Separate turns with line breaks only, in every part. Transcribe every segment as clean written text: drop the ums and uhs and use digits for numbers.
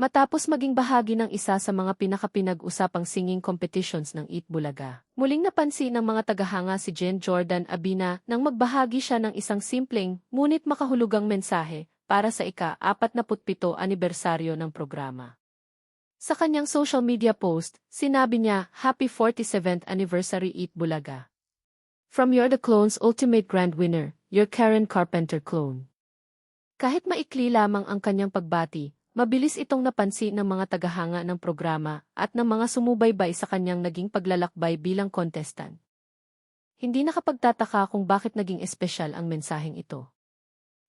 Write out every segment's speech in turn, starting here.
Matapos maging bahagi ng isa sa mga pinakapinag-usapang singing competitions ng Eat Bulaga, muling napansin ng mga tagahanga si Jen Jordan Abina nang magbahagi siya ng isang simpleng, ngunit makahulugang mensahe para sa ika-47 anibersaryo ng programa. Sa kanyang social media post, sinabi niya, "Happy 47th Anniversary Eat Bulaga. From You're the Clone's ultimate grand winner, your Karen Carpenter clone." Kahit maikli lamang ang kanyang pagbati, mabilis itong napansin ng mga tagahanga ng programa at ng mga sumubaybay sa kanyang naging paglalakbay bilang contestant. Hindi nakapagtataka kung bakit naging espesyal ang mensaheng ito.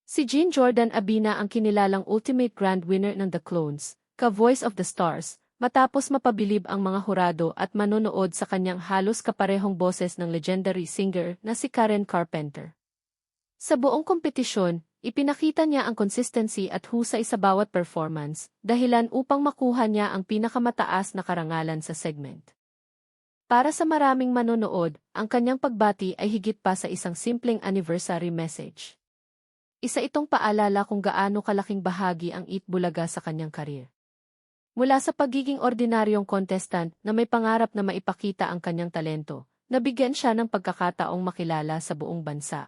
Si Jen Jordan Abina ang kinilalang ultimate grand winner ng The Clones, ka-Voice of the Stars, matapos mapabilib ang mga hurado at manonood sa kanyang halos kaparehong boses ng legendary singer na si Karen Carpenter. Sa buong kompetisyon, ipinakita niya ang consistency at husay sa bawat performance, dahilan upang makuha niya ang pinakamataas na karangalan sa segment. Para sa maraming manonood, ang kanyang pagbati ay higit pa sa isang simpleng anniversary message. Isa itong paalala kung gaano kalaking bahagi ang Eat Bulaga sa kanyang karir. Mula sa pagiging ordinaryong contestant na may pangarap na maipakita ang kanyang talento, nabigyan siya ng pagkakataong makilala sa buong bansa.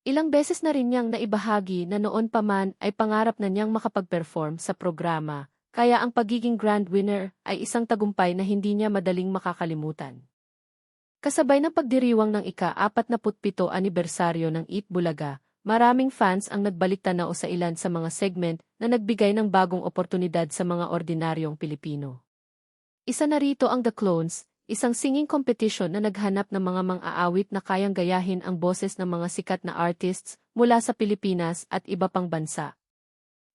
Ilang beses na rin niyang naibahagi na noon pa man ay pangarap na niyang makapag-perform sa programa, kaya ang pagiging grand winner ay isang tagumpay na hindi niya madaling makakalimutan. Kasabay ng pagdiriwang ng ika-47 anibersaryo ng Eat Bulaga, maraming fans ang nagbalik-tanaw sa ilan sa mga segment na nagbigay ng bagong oportunidad sa mga ordinaryong Pilipino. Isa na rito ang The Clones, isang singing competition na naghanap ng mga mang-aawit na kayang gayahin ang boses ng mga sikat na artists mula sa Pilipinas at iba pang bansa.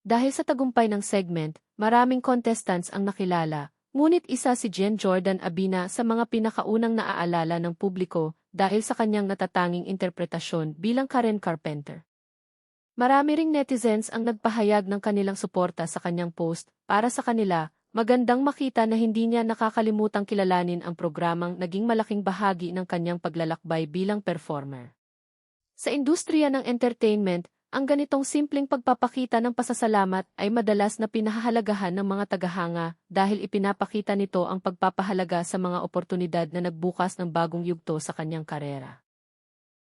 Dahil sa tagumpay ng segment, maraming contestants ang nakilala, ngunit isa si Jen Jordan Abina sa mga pinakaunang naaalala ng publiko dahil sa kanyang natatanging interpretasyon bilang Karen Carpenter. Marami ring netizens ang nagpahayag ng kanilang suporta sa kanyang post. Para sa kanila, magandang makita na hindi niya nakakalimutang kilalanin ang programang naging malaking bahagi ng kanyang paglalakbay bilang performer. Sa industriya ng entertainment, ang ganitong simpleng pagpapakita ng pasasalamat ay madalas na pinahahalagahan ng mga tagahanga dahil ipinapakita nito ang pagpapahalaga sa mga oportunidad na nagbukas ng bagong yugto sa kanyang karera.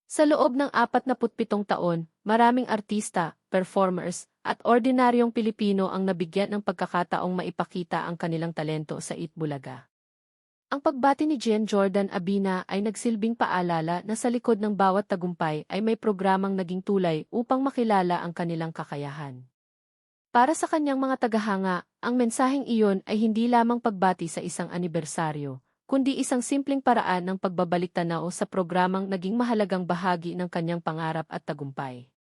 Sa loob ng 47 taon, maraming artista, performers, at ordinaryong Pilipino ang nabigyan ng pagkakataong maipakita ang kanilang talento sa Eat Bulaga. Ang pagbati ni Jen Jordan Abina ay nagsilbing paalala na sa likod ng bawat tagumpay ay may programang naging tulay upang makilala ang kanilang kakayahan. Para sa kanyang mga tagahanga, ang mensaheng iyon ay hindi lamang pagbati sa isang anibersaryo, kundi isang simpleng paraan ng pagbabalik-tanaw sa programang naging mahalagang bahagi ng kanyang pangarap at tagumpay.